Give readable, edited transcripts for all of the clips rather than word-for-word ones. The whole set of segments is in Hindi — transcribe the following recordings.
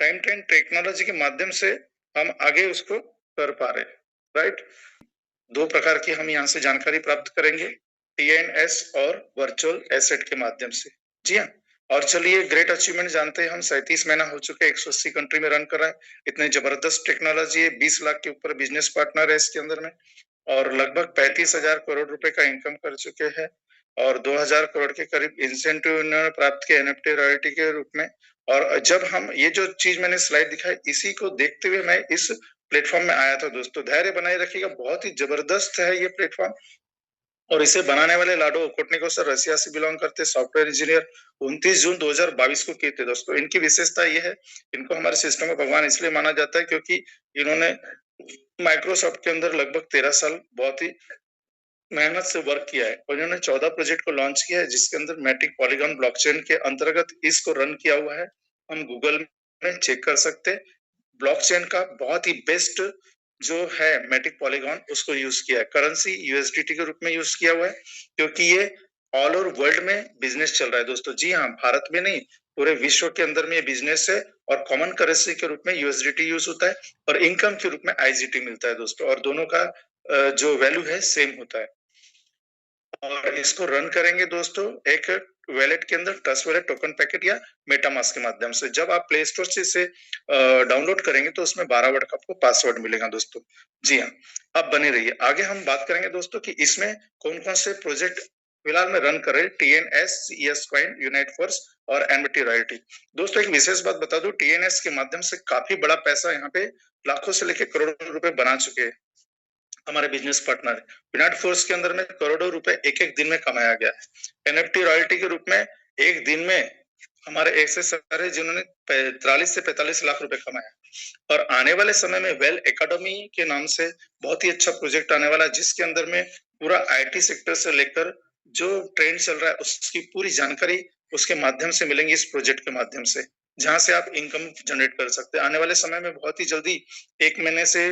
टाइम ट्रेन टेक्नोलॉजी के माध्यम से हम आगे उसको कर पा रहे हैं, राइट। दो प्रकार की हम यहाँ से जानकारी प्राप्त करेंगे, टीएनएस और वर्चुअल एसेट के माध्यम से। जी हाँ, और चलिए ग्रेट अचीवमेंट जानते हैं हम। 37 महीना हो चुके, 180 कंट्री में रन कर रहा है। इतनी जबरदस्त टेक्नोलॉजी है, 20 लाख के ऊपर बिजनेस पार्टनर है इसके अंदर में, और लगभग 35,000 करोड़ रुपए का इनकम कर चुके हैं, और 2,000 करोड़ के करीब इंसेंटिव इन्होंने प्राप्त किया एनएफटी रॉयल्टी के रूप में। और जब हम ये जो चीज मैंने स्लाइड दिखाई, इसी को देखते हुए मैं इस प्लेटफॉर्म में आया था दोस्तों। धैर्य बनाए रखिएगा, बहुत ही जबरदस्त है ये प्लेटफॉर्म। और इसे बनाने वाले लाडो कोटनिको सर रसिया से बिलोंग करते, सॉफ्टवेयर इंजीनियर, 29 जून 2022 को किए थे दोस्तों। इनकी विशेषता ये है, इनको हमारे सिस्टम में भगवान इसलिए माना जाता है क्योंकि इन्होंने माइक्रोसॉफ्ट के अंदर लगभग 13 साल बहुत ही मेहनत से वर्क किया है, और इन्होंने 14 प्रोजेक्ट को लॉन्च किया है, जिसके अंदर मैट्रिक पॉलीगॉन ब्लॉकचेन के अंतर्गत इसको रन किया हुआ है। हम गूगल में चेक कर सकते हैं। ब्लॉकचेन का बहुत ही बेस्ट जो है मैट्रिक पॉलीगॉन, उसको यूज किया है। करेंसी यूएसडीटी के रूप में यूज किया हुआ है, क्योंकि ये ऑल ओवर वर्ल्ड में बिजनेस चल रहा है दोस्तों। जी हाँ, भारत में नहीं, पूरे विश्व के अंदर में ये बिजनेस है, और कॉमन करेंसी के रूप में यूएसडीटी यूज होता है, और इनकम के रूप में आईजीटी मिलता है दोस्तों, और दोनों का जो वैल्यू है सेम होता है। और इसको रन करेंगे दोस्तों एक वैलेट के अंदर, ट्रस्ट वैलेट टोकन पैकेट या मेटामास्क के माध्यम से। जब आप प्ले स्टोर से इसे डाउनलोड करेंगे तो उसमें 12 वर्ड का आपको पासवर्ड मिलेगा दोस्तों। जी हाँ, अब बने रहिए। आगे हम बात करेंगे दोस्तों कि इसमें कौन कौन से प्रोजेक्ट फिलहाल में रन कर रहे हैं। TNS, CES coin, unite force और एनबीटी रॉयल्टी। दोस्तों एक विशेष बात बता दूं, टीएनएस के माध्यम से काफी बड़ा पैसा यहाँ पे लाखों से लेकर करोड़ों रुपए बना चुके हैं हमारे बिजनेस पार्टनर। यूनाइट फोर्स के अंदर में करोड़ों रुपए एक एक दिन में कमाया गया है। एनएफटी रॉयल्टी के रूप में एक दिन में हमारे ऐसे सर है जिन्होंने 43 से 45 लाख रुपए कमाया। और आने वाले समय में वेल एकेडमी के नाम से बहुत ही अच्छा प्रोजेक्ट आने वाला है, जिसके अंदर में पूरा आईटी सेक्टर से लेकर जो ट्रेंड चल रहा है उसकी पूरी जानकारी उसके माध्यम से मिलेंगी, इस प्रोजेक्ट के माध्यम से, जहां से आप इनकम जनरेट कर सकते हैं। आने वाले समय में बहुत ही जल्दी, एक महीने से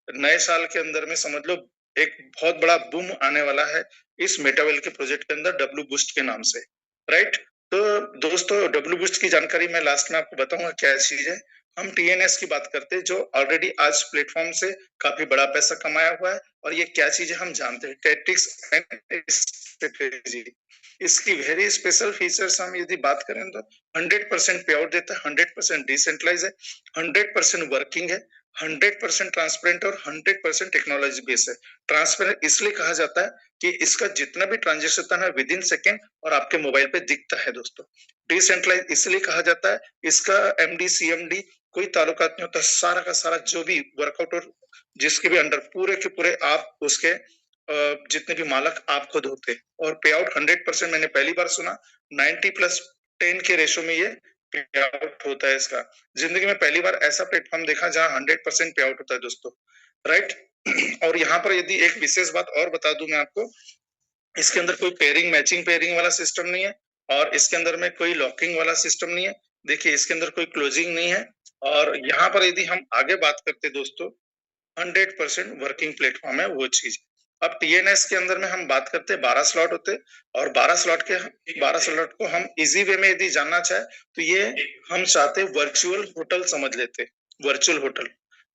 नए साल के अंदर में समझ लो एक बहुत बड़ा बूम आने वाला है इस मेटावेल के प्रोजेक्ट के अंदर, डब्ल्यू बूस्ट के नाम से, राइट। तो दोस्तों डब्ल्यू बूस्ट की जानकारी मैं लास्ट में आपको बताऊंगा क्या चीज है। हम टीएनएस की बात करते हैं, जो ऑलरेडी आज प्लेटफॉर्म से काफी बड़ा पैसा कमाया हुआ है, और ये क्या चीज है हम जानते हैं, टैक्टिक्स एंड स्ट्रेटेजी। इसकी वेरी स्पेशल फीचर्स हम यदि बात करें तो 100% पे आउट देता है, 100% डिसेंट्रलाइज है, 100% वर्किंग है, 100% ट्रांसपेरेंट और 100% टेक्नोलॉजी बेस है। ट्रांसपेरेंट इसलिए कहा जाता है कि इसका जितना भी ट्रांजेक्शन है विद इन सेकेंड और आपके मोबाइल पे दिखता है दोस्तों। डिसेंट्रलाइज इसलिए कहा जाता है, इसका एमडी सीएमडी कोई ताल्लुकात नहीं होता, सारा का सारा जो भी वर्कआउट और जिसके भी अंडर पूरे के पूरे आप उसके जितने भी मालक आप खुद होते। और पे आउट 100%, मैंने पहली बार सुना 90+10 के रेशो में ये पे आउट होता है इसका। जिंदगी में पहली बार ऐसा प्लेटफॉर्म देखा जहां 100% पे आउट होता है दोस्तों, राइट। और यहाँ पर यदि एक विशेष बात और बता दूं मैं आपको, इसके अंदर कोई पेयरिंग मैचिंग पेयरिंग वाला सिस्टम नहीं है, और इसके अंदर में कोई लॉकिंग वाला सिस्टम नहीं है। देखिए इसके अंदर कोई क्लोजिंग नहीं है। और यहाँ पर यदि हम आगे बात करते दोस्तों, 100% वर्किंग प्लेटफॉर्म है वो चीज। अब टीएनएस के अंदर में हम बात करते हैं 12 स्लॉट होते, और 12 स्लॉट को हम इजी वे में यदि जानना चाहे तो ये हम चाहते वर्चुअल होटल समझ लेते। वर्चुअल होटल,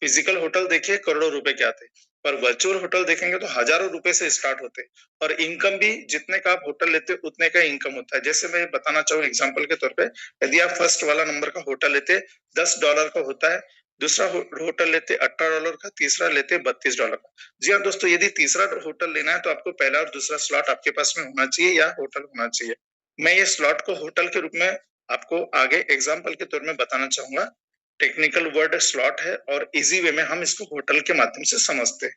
फिजिकल होटल देखिए करोड़ों रुपए के आते, पर वर्चुअल होटल देखेंगे तो हजारों रुपए से स्टार्ट होते, और इनकम भी जितने का आप होटल लेते उतने का इनकम होता है। जैसे मैं बताना चाहूँ एग्जांपल के तौर पे, यदि आप फर्स्ट वाला नंबर का होटल लेते $10 का होता है, दूसरा होटल लेते $18 का, तीसरा लेते $32 का। जी हाँ दोस्तों, यदि तीसरा होटल लेना है तो आपको पहला और दूसरा स्लॉट आपके पास में होना चाहिए या होटल होना चाहिए। मैं ये स्लॉट को होटल के रूप में आपको आगे एग्जाम्पल के तौर में बताना चाहूंगा। टेक्निकल वर्ड स्लॉट है, और इजी वे में हम इसको होटल के माध्यम से समझते हैं।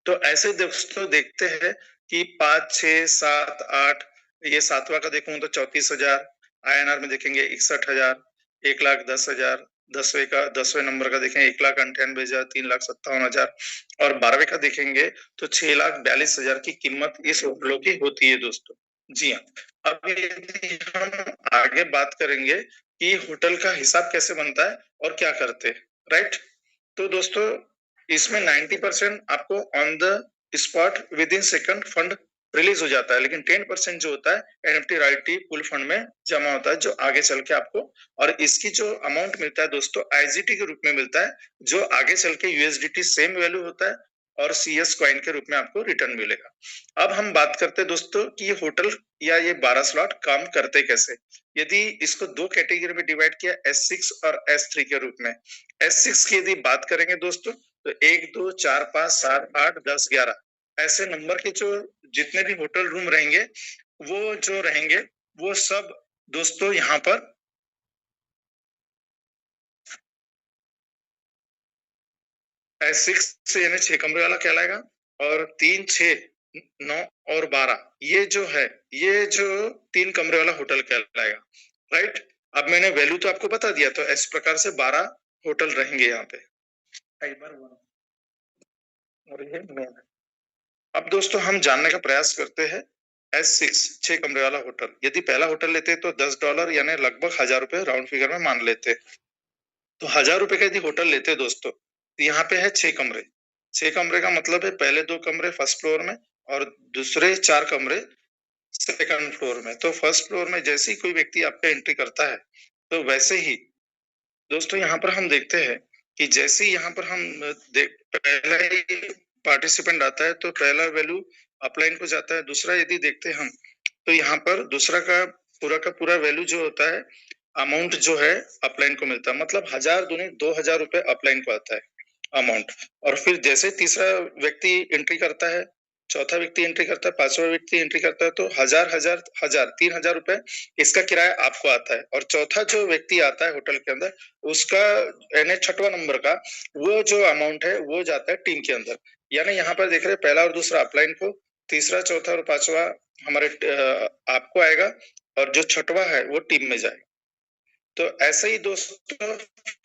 तो ऐसे दोस्तों देखते हैं कि 5, 6, 7, 8, ये सातवां का देखूं तो 34,000, आईएनआर में देखेंगे 61,000, 1,10,000, 10वें नंबर का देखें 1,98,000, 3,57,000, और 12वें का देखेंगे तो 6,42,000 की कीमत इस होटलों की होती है दोस्तों। जी हाँ, अब यदि हम आगे बात करेंगे कि होटल का हिसाब कैसे बनता है और क्या करते हैं, राइट। तो दोस्तों इसमें 90% आपको on the spot with in second fund release हो जाता है, लेकिन 10% जो होता है एनएफटी रॉयल्टी पूल फंड में जमा होता है, जो आगे चल के आपको, और इसकी जो अमाउंट मिलता है दोस्तों आईजीटी के रूप में मिलता है, जो आगे चल के यूएसडीटी सेम वैल्यू होता है और सीएस कॉइन के रूप में आपको रिटर्न मिलेगा। अब हम बात करते हैं दोस्तों कि ये होटल या ये 12 स्लॉट काम करते कैसे। यदि इसको दो कैटेगरी में डिवाइड किया, S6 और S3 के रूप में। S6 की यदि बात करेंगे दोस्तों तो 1 2 4 5 7 8 10 11 ऐसे नंबर के जो जितने भी होटल रूम रहेंगे, वो जो रहेंगे वो सब दोस्तों यहाँ पर S6 यानी 6 कमरे वाला कहलाएगा, और 3 6 9 और 12 ये जो है, ये जो 3 कमरे वाला होटल कहलाएगा, राइट। अब मैंने वैल्यू तो आपको बता दिया, तो इस प्रकार से 12 होटल रहेंगे यहाँ पे। और ये मेन। अब दोस्तों हम जानने का प्रयास करते हैं S6 6 कमरे वाला होटल। यदि पहला होटल लेते तो $10 यानी लगभग 1000 रुपए राउंड फिगर में मान लेते, तो 1000 रुपए का यदि होटल लेते दोस्तों, तो यहाँ पे है 6 कमरे। 6 कमरे का मतलब है पहले 2 कमरे फर्स्ट फ्लोर में और दूसरे 4 कमरे सेकंड फ्लोर में। तो फर्स्ट फ्लोर में जैसे ही कोई व्यक्ति आपका एंट्री करता है, तो वैसे ही दोस्तों यहाँ पर हम देखते हैं कि जैसे ही यहाँ पर हम पहला ही पार्टिसिपेंट आता है तो पहला वैल्यू अपलाइन को जाता है। दूसरा यदि देखते हैं हम, तो यहाँ पर दूसरा का पूरा वैल्यू जो होता है, अमाउंट जो है अपलाइन को मिलता है, मतलब 1000 दूनी 2000 रुपए अपलाइन को आता है अमाउंट। और फिर जैसे तीसरा व्यक्ति एंट्री करता है, चौथा व्यक्ति एंट्री करता है, पांचवा व्यक्ति एंट्री करता है, तो 3000 रुपए इसका किराया आपको आता है। और चौथा जो व्यक्ति आता है होटल के अंदर, उसका यानी छठवां नंबर का वो जो अमाउंट है वो जाता है टीम के अंदर। यानी यहाँ पर देख रहे हैं पहला और दूसरा अपलाइन को, तीसरा चौथा और पांचवा हमारे आपको आएगा, और जो छठवा है वो टीम में जाएगा। तो ऐसे ही दोस्तों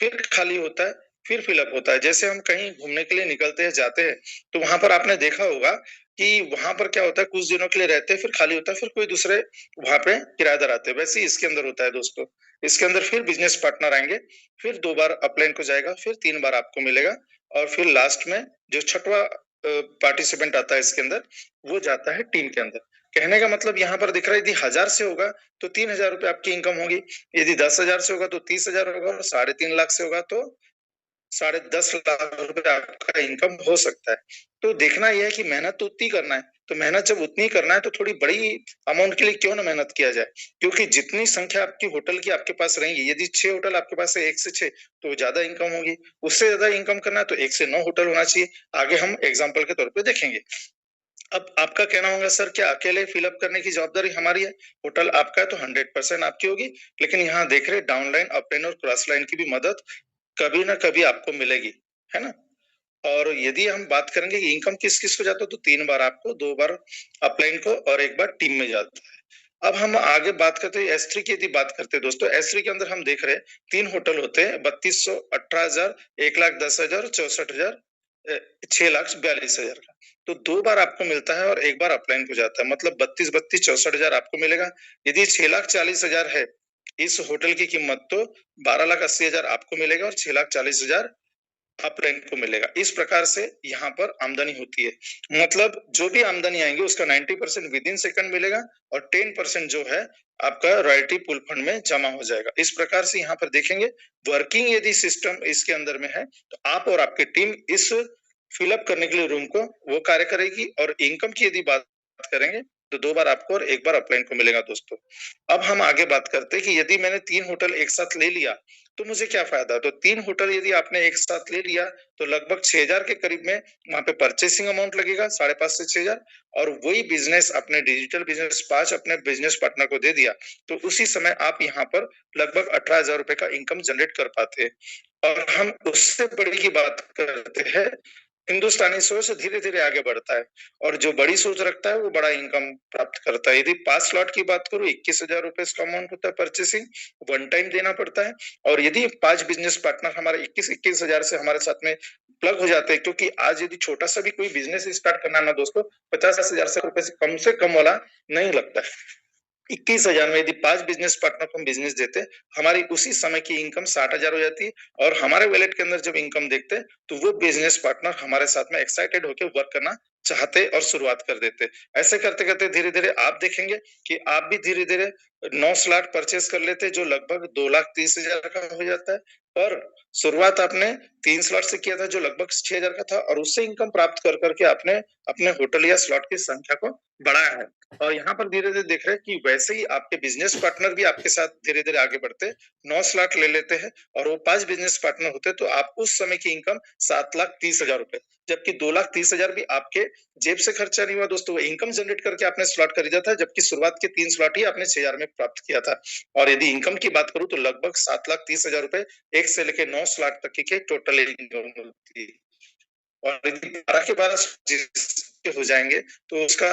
फिर खाली होता है, फिर फिलअप होता है। जैसे हम कहीं घूमने के लिए निकलते हैं, जाते हैं, तो वहां पर आपने देखा होगा कि वहां पर क्या होता है, कुछ दिनों के लिए रहते हैं, फिर खाली होता है, फिर कोई दूसरे वहां पे किराएदार आते हैं। वैसे ही इसके अंदर होता है दोस्तों। इसके अंदर फिर बिजनेस पार्टनर आएंगे, फिर 2 बार अपलाइन को जाएगा, फिर 3 बार आपको मिलेगा, और फिर लास्ट में जो छठवा पार्टिसिपेंट आता है इसके अंदर, वो जाता है टीम के अंदर। कहने का मतलब यहाँ पर दिख रहा है यदि 1000 से होगा तो 3000 रुपए आपकी इनकम होगी, यदि 10,000 से होगा तो 30,000 होगा, और 3.5 लाख से होगा तो 10.5 लाख रुपए आपका इनकम हो सकता है। तो देखना यह है कि मेहनत तो उतनी करना है, तो मेहनत जब उतनी करना है तो थोड़ी बड़ी अमाउंट के लिए क्यों ना मेहनत किया जाए, क्योंकि जितनी संख्या आपकी होटल की आपके पास रहेंगी, यदि 6 होटल आपके पास है 1 से 6, तो ज्यादा इनकम होगी। उससे ज्यादा इनकम करना है तो 1 से 9 होटल होना चाहिए। आगे हम एग्जाम्पल के तौर पर देखेंगे। अब आपका कहना होगा सर क्या अकेले फिलअप करने की जवाबदारी हमारी है? होटल आपका है तो 100% आपकी होगी, लेकिन यहाँ देख रहे डाउनलाइन, अपलाइन और क्रॉस लाइन की भी मदद कभी ना कभी आपको मिलेगी, है ना। और यदि हम बात करेंगे कि इनकम किस किस को जाता है, तो 3 बार आपको, 2 बार अपलाइन को और 1 बार टीम में जाता है। अब हम आगे बात करते हैं S3 की। यदि बात करते हैं दोस्तों, S3 के अंदर हम देख रहे हैं 3 होटल होते हैं, 3200, 18,000, 1,10,000, 64,000, 6,42,000 का। तो 2 बार आपको मिलता है और 1 बार अपलाइन को जाता है, मतलब 32 64,000 आपको मिलेगा। यदि 6,40,000 है इस होटल की कीमत, तो 12,80,000 आपको मिलेगा और 6,40,000 अपलाइन को मिलेगा। इस प्रकार से यहाँ पर आमदनी होती है, मतलब जो भी आमदनी आएंगे उसका 90% विद इन सेकंड मिलेगा, और 10% जो है आपका रॉयल्टी पूल फंड में जमा हो जाएगा। इस प्रकार से यहाँ पर देखेंगे वर्किंग यदि सिस्टम इसके अंदर में है, तो आप और आपकी टीम इस फिलअप करने के लिए रूम को वो कार्य करेगी। और इनकम की यदि बात करेंगे तो 2 बार आपको और 1 बार अपलाइन को मिलेगा दोस्तों। अब हम आगे बात करते हैं कि यदि मैंने 3 होटल एक साथ ले लिया तो मुझे क्या फायदा। तो 3 होटल यदि आपने एक साथ ले लिया तो लगभग 6,000 के करीब में वहां पे परचेसिंग अमाउंट लगेगा, 5.5 से 6,000। और वही बिजनेस अपने डिजिटल बिजनेस 5 अपने बिजनेस पार्टनर को दे दिया, तो उसी समय आप यहाँ पर लगभग 18,000 रुपए का इनकम जनरेट कर पाते हैं। और हम उससे बड़ी की बात करते हैं, हिंदुस्तानी सोच धीरे धीरे आगे बढ़ता है, और जो बड़ी सोच रखता है वो बड़ा इनकम प्राप्त करता है। यदि 5 स्लॉट की बात करूं, 21,000 रुपए इसका अमाउंट होता है, परचेसिंग वन टाइम देना पड़ता है। और यदि 5 बिजनेस पार्टनर हमारे 21,000 से हमारे साथ में प्लग हो जाते हैं, क्योंकि आज यदि छोटा सा भी कोई बिजनेस स्टार्ट करना है ना दोस्तों, 50,000 रुपए से कम वाला नहीं लगता है। 21,000 में यदि 5 बिजनेस पार्टनर को हम बिजनेस देते, हमारी उसी समय की इनकम 60,000 हो जाती है। और हमारे वॉलेट के अंदर जब इनकम देखते हैं, तो वो बिजनेस पार्टनर हमारे साथ में एक्साइटेड होकर वर्क करना चाहते और शुरुआत कर देते। ऐसे करते करते धीरे धीरे आप देखेंगे कि आप भी धीरे धीरे 9 स्लॉट परचेज कर लेते जो लगभग 2,30,000 का हो जाता है। पर शुरुआत आपने 3 स्लॉट से किया था जो लगभग 6,000 का था और उससे इनकम प्राप्त कर करके आपने अपने होटल या स्लॉट की संख्या को बढ़ाया है। और यहाँ पर धीरे धीरे देख रहे हैं कि वैसे ही आपके बिजनेस पार्टनर भी आपके साथ धीरे धीरे आगे बढ़ते 9 स्लॉट ले लेते हैं और वो 5 बिजनेस पार्टनर होते तो आप उस समय की इनकम 7,30,000 रुपए, जबकि 2,30,000 भी आपके जेब से खर्चा नहीं हुआ दोस्तों, वो इनकम जनरेट करके आपने स्लॉट खरीदा था, जबकि शुरुआत के 3 स्लॉट ही आपने 6,000 में प्राप्त किया था। और यदि इनकम की बात करूं तो लगभग 7,30,000 रुपए 1 से लेकर 9 स्लॉट तक की टोटल इनकम होती है। और यदि 12 के 12 जिसके हो जाएंगे तो उसका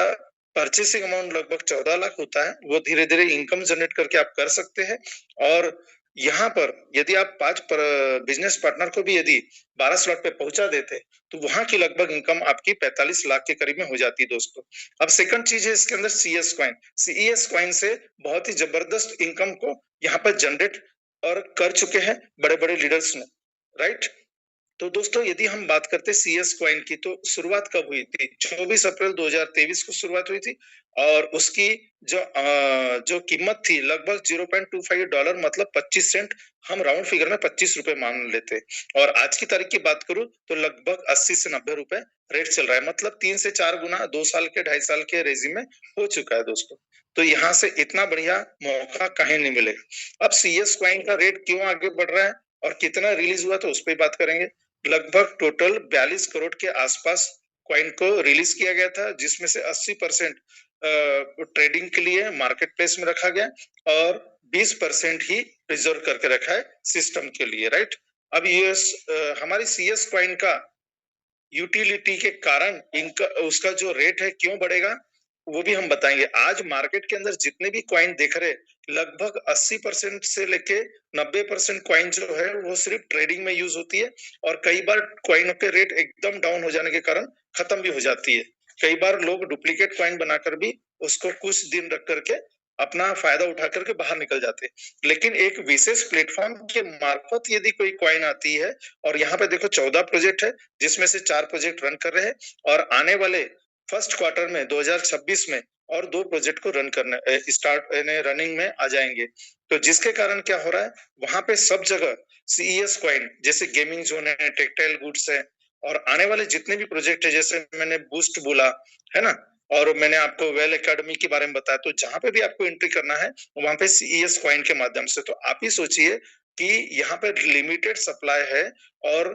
परचेसिंग अमाउंट लगभग 14 लाख होता है। वो धीरे धीरे इनकम जनरेट करके आप कर सकते हैं। और यहाँ पर यदि आप 5 बिजनेस पार्टनर को भी यदि 12 स्लॉट पे पहुंचा देते तो वहां की लगभग इनकम आपकी 45 लाख के करीब में हो जाती है दोस्तों। अब सेकंड चीज है इसके अंदर सीएस कॉइन। सीएस कॉइन से बहुत ही जबरदस्त इनकम को यहाँ पर जनरेट और कर चुके हैं बड़े बड़े लीडर्स ने, राइट। तो दोस्तों यदि हम बात करते सीएस कॉइन की तो शुरुआत कब हुई थी? 24 अप्रैल 2023 को शुरुआत हुई थी और उसकी जो कीमत थी लगभग $0.25 मतलब 25 सेंट, हम राउंड फिगर में 25 रुपए मान लेते। और आज की तारीख की बात करूं तो लगभग 80 से 90 रुपए रेट चल रहा है, मतलब 3 से 4 गुना 2 साल के 2.5 साल के रेजिम में हो चुका है दोस्तों। तो यहाँ से इतना बढ़िया मौका कहीं नहीं मिलेगा। अब सीएस कॉइन का रेट क्यों आगे बढ़ रहा है और कितना रिलीज हुआ तो उस पर बात करेंगे। लगभग टोटल 42 करोड़ के आसपास कॉइन को रिलीज किया गया था, जिसमें से 80% ट्रेडिंग के लिए मार्केट प्लेस में रखा गया और 20% ही रिजर्व करके रखा है सिस्टम के लिए, राइट। अब ये हमारी सीएस कॉइन का यूटिलिटी के कारण इनका उसका जो रेट है क्यों बढ़ेगा वो भी हम बताएंगे। आज मार्केट के अंदर जितने भी कॉइन देख रहे लगभग 80% से लेके 90% कॉइन जो है वो सिर्फ ट्रेडिंग में यूज होती है और कई बार कॉइनों के रेट एकदम डाउन हो जाने के कारण खत्म भी हो जाती है। कई बार लोग डुप्लीकेट कॉइन बनाकर भी उसको कुछ दिन रख करके अपना फायदा उठा करके बाहर निकल जाते हैं। लेकिन एक विशेष प्लेटफॉर्म के मार्फत यदि कोई कॉइन आती है और यहाँ पे देखो 14 प्रोजेक्ट है जिसमें से 4 प्रोजेक्ट रन कर रहे हैं और आने वाले फर्स्ट क्वार्टर में 2026 में और 2 प्रोजेक्ट को रन करने स्टार्ट रनिंग में आ जाएंगे। तो जिसके कारण क्या हो रहा है वहां पे सब जगह सीईएस कॉइन जैसे गेमिंग जोन है, टेक्सटाइल गुड्स है और आने वाले जितने भी प्रोजेक्ट है जैसे मैंने बूस्ट बोला है ना, और मैंने आपको वेल एकेडमी के बारे में बताया, तो जहां पे भी आपको एंट्री करना है वहां पे सीईएस कॉइन के माध्यम से। तो आप ही सोचिए कि यहाँ पे लिमिटेड सप्लाई है और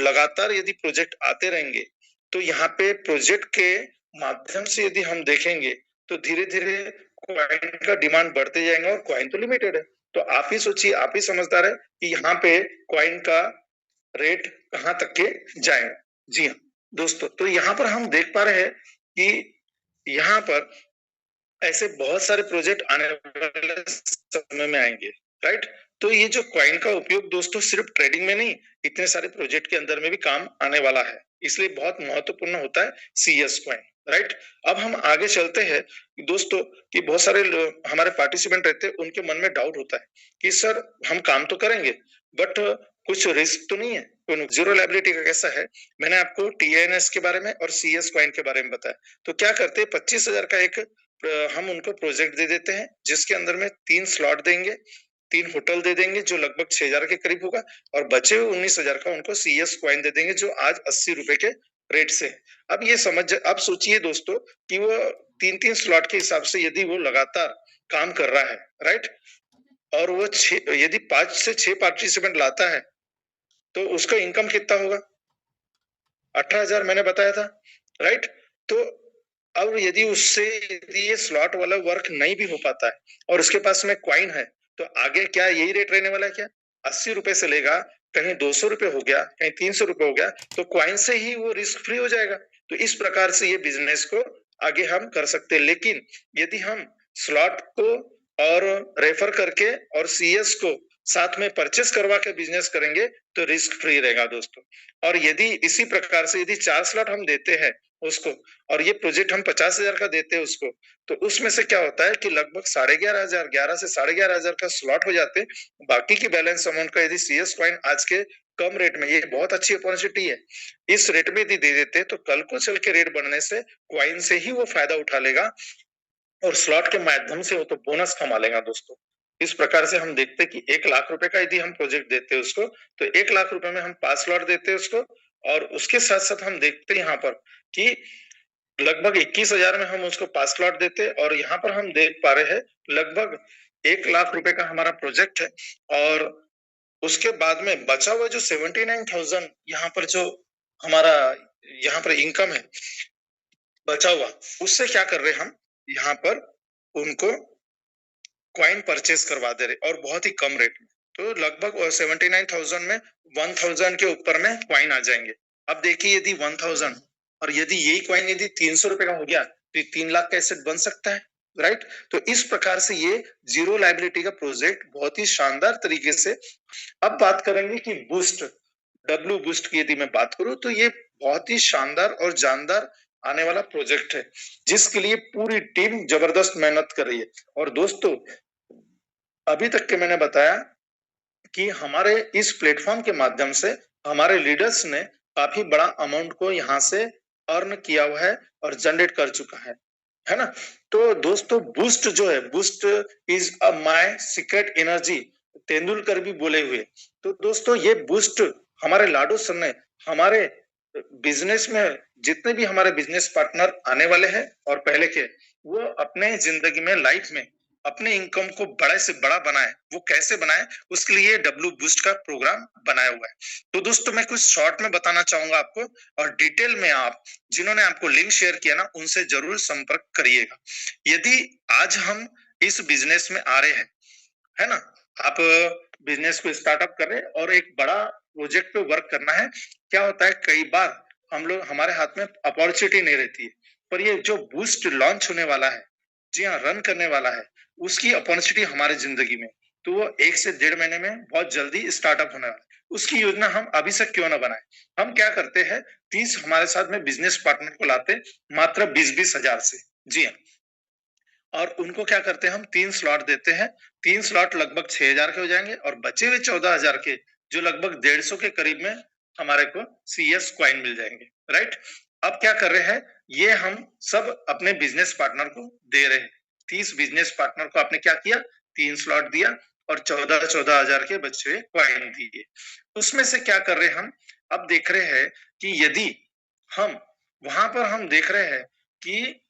लगातार यदि प्रोजेक्ट आते रहेंगे तो यहाँ पे प्रोजेक्ट के माध्यम से यदि हम देखेंगे तो धीरे धीरे कॉइन का डिमांड बढ़ते जाएंगे और कॉइन तो लिमिटेड है। तो आप ही सोचिए, आप ही समझदार है कि यहाँ पे कॉइन का रेट कहाँ तक के जाएगा। जी हाँ दोस्तों, तो यहाँ पर हम देख पा रहे हैं कि यहाँ पर ऐसे बहुत सारे प्रोजेक्ट आने वाले समय में आएंगे, राइट। तो ये जो कॉइन का उपयोग दोस्तों सिर्फ ट्रेडिंग में नहीं, इतने सारे प्रोजेक्ट के अंदर में भी काम आने वाला है, इसलिए बहुत महत्वपूर्ण होता है सीएस कॉइन, राइट। अब हम आगे चलते हैं दोस्तों कि बहुत सारे हमारे पार्टिसिपेंट रहते हैं, उनके मन में डाउट होता है कि सर हम काम तो करेंगे बट कुछ रिस्क तो नहीं है। जीरो लायबिलिटी का कैसा है, मैंने आपको टीएनएस के बारे में और सीएस कॉइन के बारे में बताया। तो क्या करते हैं 25,000 का एक हम उनको प्रोजेक्ट दे देते हैं जिसके अंदर में 3 स्लॉट देंगे, 3 होटल दे देंगे जो लगभग 6,000 के करीब होगा और बचे हुए 19,000 का उनको सीएस कॉइन दे देंगे जो आज 80 रुपए के रेट से। अब ये अब सोचिए दोस्तों कि वो 3-3 स्लॉट के हिसाब से यदि वो लगातार काम कर रहा है, राइट, और वो यदि 5 से 6 पार्टिसिपेंट लाता है तो उसका इनकम कितना होगा? 18,000 मैंने बताया था, राइट। तो अब यदि उससे यदि ये स्लॉट वाला वर्क नहीं भी हो पाता है और उसके पास में कॉइन है तो आगे क्या यही रेट रहने वाला है क्या? 80 रुपए से लेगा, कहीं 200 रुपए हो गया, कहीं 300 रुपए हो गया, तो कॉइन से ही वो रिस्क फ्री हो जाएगा। तो इस प्रकार से ये बिजनेस को आगे हम कर सकते हैं। लेकिन यदि हम स्लॉट को और रेफर करके और सीएस को साथ में परचेस करवा के बिजनेस करेंगे तो रिस्क फ्री रहेगा दोस्तों। और यदि इसी प्रकार से यदि 4 स्लॉट हम देते हैं उसको, और ये प्रोजेक्ट हम 50,000 का देते हैं उसको, तो उसमें से क्या होता है कि लगभग 11,500, 11 से 11,500 का स्लॉट हो जाते हैं। बाकी की बैलेंस अमाउंट का यदि CS कॉइन आज के कम रेट में, ये बहुत अच्छी अपॉर्चुनिटी है, इस रेट में यदि दे देते तो कल को चल के रेट बढ़ने से कॉइन से ही वो फायदा उठा लेगा और स्लॉट के माध्यम से वो तो बोनस कमा लेगा दोस्तों। इस प्रकार से हम देखते कि 1,00,000 रुपए का यदि हम प्रोजेक्ट देते हैं उसको, तो 1,00,000 रुपए में हम 5 स्लॉट देते हैं उसको, और उसके साथ साथ हम देखते हैं यहाँ पर कि लगभग 21,000 में हम उसको 5 स्लॉट देते हैं, और यहाँ पर हम देख पा रहे हैं लगभग 1,00,000 रुपए का हमारा प्रोजेक्ट है, और उसके बाद में बचा हुआ जो 79,000 यहाँ पर जो हमारा यहाँ पर इनकम है बचा हुआ, उससे क्या कर रहे हैं हम यहाँ पर उनको कॉइन परचेज करवा दे रहे और बहुत ही कम रेट में। तो लगभग 79,000 में 1,000 के ऊपर में कॉइन आ जाएंगे। अब देखिए यदि 1,000 और यदि यही कॉइन यदि 300 रुपए का हो गया तो 3 लाख का एसेट बन सकता है, राइट? तो इस प्रकार से ये जीरो लायबिलिटी का प्रोजेक्ट बहुत ही शानदार तरीके से। अब बात करेंगे कि बूस्ट, डब्ल्यू बूस्ट की यदि मैं बात करूं तो ये बहुत ही शानदार और जानदार आने वाला प्रोजेक्ट है, जिसके लिए पूरी टीम जबरदस्त मेहनत कर रही है। और दोस्तों अभी तक के मैंने बताया कि हमारे इस प्लेटफॉर्म के माध्यम से हमारे लीडर्स ने काफी बड़ा अमाउंट को यहाँ से अर्न किया हुआ है और जनरेट कर चुका है ना? तो दोस्तों बूस्ट जो है, boost is a my secret energy, Tendulkar भी बोले हुए। तो दोस्तों ये बूस्ट हमारे लाडो सर ने हमारे बिजनेस में जितने भी हमारे बिजनेस पार्टनर आने वाले हैं और पहले के, वो अपने जिंदगी में लाइफ में अपने इनकम को बड़े से बड़ा बनाए। वो कैसे बनाए, उसके लिए डब्ल्यू बूस्ट का प्रोग्राम बनाया हुआ है। तो दोस्तों मैं कुछ शॉर्ट में बताना चाहूंगा आपको, और डिटेल में आप जिन्होंने आपको लिंक शेयर किया ना उनसे जरूर संपर्क करिएगा। यदि आज हम इस बिजनेस में आ रहे हैं, है ना, आप बिजनेस को स्टार्टअप कर रहे हैं और एक बड़ा प्रोजेक्ट पे वर्क करना है, क्या होता है कई बार हम लोग हमारे हाथ में अपॉर्चुनिटी नहीं रहती है, पर ये जो बूस्ट लॉन्च होने वाला है, जी हाँ रन करने वाला है, उसकी अपॉर्चुनिटी हमारे जिंदगी में, तो वो 1 से 1.5 महीने में बहुत जल्दी स्टार्टअप होने वाला है। उसकी योजना हम अभी से क्यों ना बनाए। हम क्या करते हैं, 30 हमारे साथ में बिजनेस पार्टनर को लाते मात्र 20-20 हजार से, जी हाँ, और उनको क्या करते हैं हम 3 स्लॉट देते हैं। 3 स्लॉट लगभग 6,000 के हो जाएंगे और बचे हुए 14,000 के जो लगभग 150 के करीब में हमारे को CS कॉइन मिल जाएंगे, राइट? अब क्या कर रहे हैं, ये हम सब अपने बिजनेस पार्टनर को दे रहे हैं। 30 बिजनेस पार्टनर को आपने क्या किया, 3 स्लॉट दिया और 14,000 के बचे हुए कॉइन दिए। उसमें से क्या कर रहे हैं हम, अब देख रहे हैं कि यदि हम वहां पर हम देख रहे हैं कि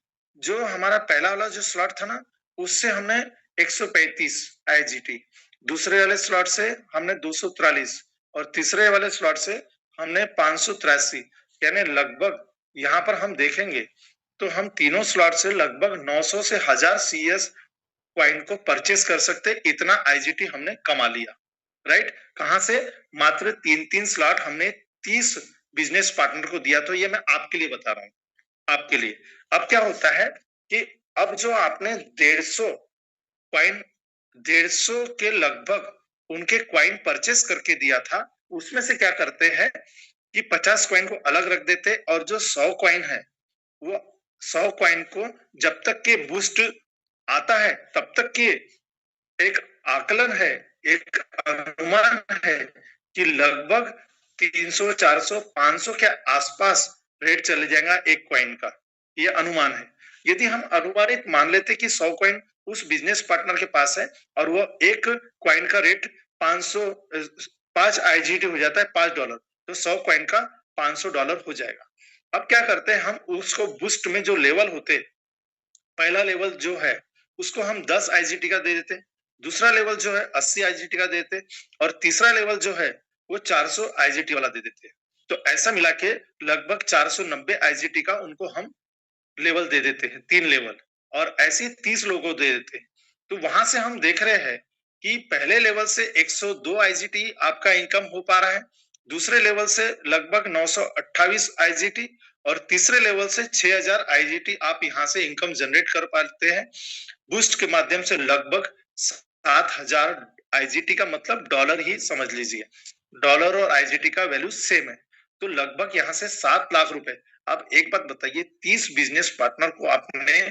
जो हमारा पहला वाला जो स्लॉट था ना, उससे हमने 135 IGT, दूसरे वाले स्लॉट से हमने 243 और तीसरे वाले स्लॉट से हमने 583, यानी लगभग यहाँ पर हम देखेंगे तो हम तीनों स्लॉट से लगभग 900 से 1000 CS कॉइन को परचेस कर सकते, इतना IGT हमने कमा लिया, राइट? कहां से, मात्र 3-3 स्लॉट हमने 30 बिजनेस पार्टनर को दिया। तो ये मैं आपके लिए बता रहा हूँ, आपके लिए। अब क्या होता है कि अब जो आपने 150 कॉइन, 150 के लगभग उनके कॉइन परचेस करके दिया था, उसमें से क्या करते हैं कि 50 कॉइन को अलग रख देते और जो 100 कॉइन है वो 100 कॉइन को जब तक के बूस्ट आता है तब तक के एक आकलन है, एक अनुमान है कि लगभग 300, 400, 500 के आसपास रेट चले जाएगा एक कॉइन का, ये अनुमान है। यदि हम अनुमानित मान लेते कि 100 कॉइन उस बिजनेस पार्टनर के पास है और वो एक कॉइन का रेट 5 IGT हो जाता है, $5, तो 100 कॉइन का $500 हो जाएगा। अब क्या करते हैं हम, उसको बूस्ट में जो लेवल होते, पहला लेवल जो है उसको हम 10 IGT का दे देते, दूसरा लेवल जो है 80 IGT का देते और तीसरा लेवल जो है वो 400 IGT वाला दे देते। तो ऐसा मिला के लगभग 490 IGT का उनको हम लेवल दे देते हैं, 3 लेवल, और ऐसे 30 लोगों को दे देते हैं। तो वहां से हम देख रहे हैं कि पहले लेवल से 102 IGT आपका इनकम हो पा रहा है, दूसरे लेवल से लगभग 928 IGT और तीसरे लेवल से 6000 IGT आप यहाँ से इनकम जनरेट कर पाते हैं। बूस्ट के माध्यम से लगभग 7000 IGT का मतलब डॉलर ही समझ लीजिए, डॉलर और IGT का वैल्यू सेम है। तो लगभग यहाँ से 7 लाख रुपए। अब एक बात बताइए, 30 बिजनेस पार्टनर को आपने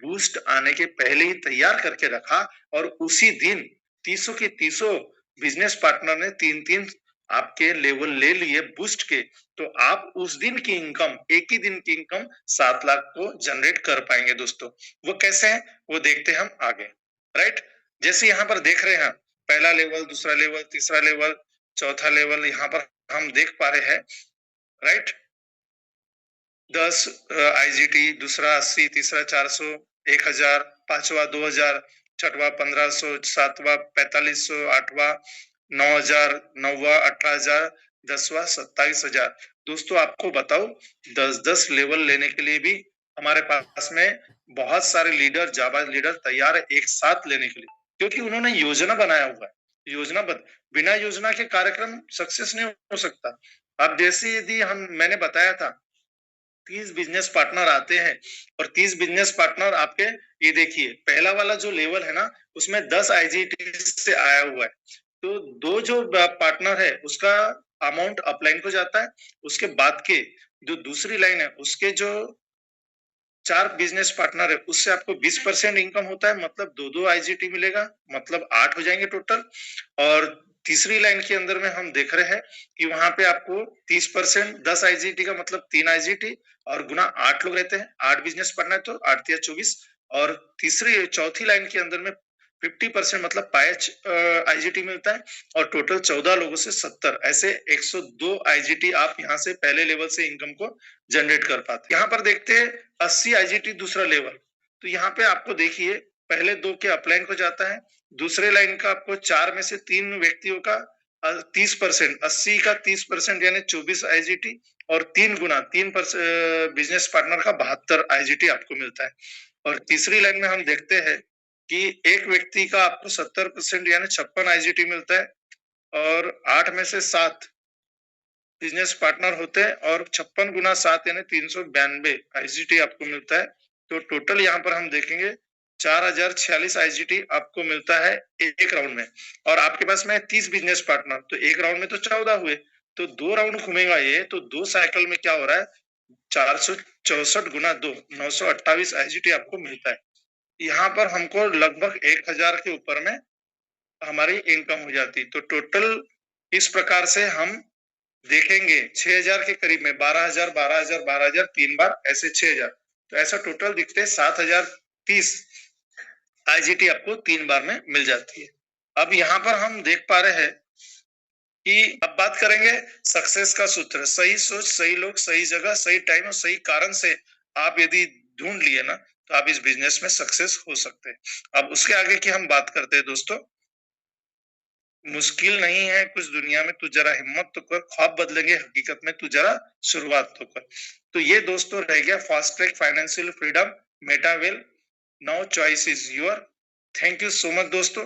बूस्ट आने के पहले ही तैयार करके रखा और उसी दिन 30 के 30 बिजनेस पार्टनर ने 3-3 आपके लेवल ले लिए बूस्ट के, तो आप उस दिन की इनकम, एक ही दिन की इनकम 7 लाख को जनरेट कर पाएंगे दोस्तों। वो कैसे है वो देखते हैं हम आगे, राइट। जैसे यहाँ पर देख रहे हैं, पहला लेवल, दूसरा लेवल, तीसरा लेवल, चौथा लेवल, यहाँ पर हम देख पा रहे हैं, राइट। 10 आईजीटी, दूसरा 80, तीसरा 400, 1000, पांचवा 2000, छठवा 1500, सातवा 4500, आठवा 9000, नौवा 18000, 10वां 27000। दोस्तों आपको बताओ, 10-10 लेवल लेने के लिए भी हमारे पास में बहुत सारे लीडर, जावा लीडर तैयार है एक साथ लेने के लिए, क्योंकि उन्होंने योजना बनाया हुआ है। योजनाबद्ध, बिना योजना के कार्यक्रम सक्सेस नहीं हो सकता। अब जैसे यदि मैंने बताया था 30 बिजनेस पार्टनर आते हैं और 30 बिजनेस पार्टनर आपके, ये देखिए पहला वाला जो लेवल है ना, उसमें 10 आईजीटी से आया हुआ है, तो दो जो पार्टनर है उसका अमाउंट अपलाइन को जाता है। उसके बाद के जो दूसरी लाइन है उसके जो 4 बिजनेस पार्टनर है उससे आपको 20% इनकम होता है, मतलब 2-2 आईजीटी मिलेगा, मतलब 8 हो जाएंगे टोटल। और तीसरी लाइन के अंदर में हम देख रहे हैं कि वहां पे आपको 30%, 10 आईजीटी का मतलब 3 आईजीटी और गुना 8 लोग रहते हैं, 8 बिजनेस पार्टनर, तो 8 या 24। और तीसरी चौथी लाइन के अंदर में 50% मतलब 5 आईजीटी मिलता है और टोटल 14 लोगों से 70, ऐसे 102 आईजीटी आप यहाँ से पहले लेवल से इनकम को जनरेट कर पाते हैं। यहाँ पर देखते हैं 80 आईजीटी दूसरा लेवल, तो यहाँ पे आपको देखिए पहले 2 के अपलाइन को जाता है, दूसरे लाइन का आपको 4 में से 3 व्यक्तियों का 30%, 80 का 30% यानी 24 आईजीटी और 3 गुना 3 बिजनेस पार्टनर का 72 आईजीटी आपको मिलता है। और तीसरी लाइन में हम देखते हैं कि एक व्यक्ति का आपको 70% यानी 56 आईजीटी मिलता है और 8 में से 7 बिजनेस पार्टनर होते हैं और 56 गुना 7 यानी 392 आईजीटी आपको मिलता है। तो टोटल यहाँ पर हम देखेंगे 4046 आईजीटी आपको मिलता है एक राउंड में। और आपके पास में 30 बिजनेस पार्टनर, तो एक राउंड में तो 14 हुए, तो 2 राउंड घूमेगा ये, तो 2 साइकिल में क्या हो रहा है, 464 गुना 2, 928 आईजीटी आपको मिलता है। यहाँ पर हमको लगभग 1000 के ऊपर में हमारी इनकम हो जाती। तो टोटल इस प्रकार से हम देखेंगे 6000 के करीब में 12000, 12000, 12000, 3 बार ऐसे 6000, तो ऐसा टोटल दिखते हैं 7030 आईजीटी आपको 3 बार में मिल जाती है। अब यहाँ पर हम देख पा रहे हैं कि अब बात करेंगे सक्सेस का सूत्र। सही सोच, सही लोग, सही जगह, सही टाइम और सही कारण से आप यदि ढूंढ लिए ना, तो आप इस बिजनेस में सक्सेस हो सकते हैं। अब उसके आगे की हम बात करते हैं दोस्तों। मुश्किल नहीं है कुछ दुनिया में, तू जरा हिम्मत तो कर, ख्वाब बदलेंगे हकीकत में, तू जरा शुरुआत तो कर। तो ये दोस्तों रह गया फास्ट ट्रैक फाइनेंशियल फ्रीडम, मेटावेल, now choice is your. Thank you so much दोस्तों।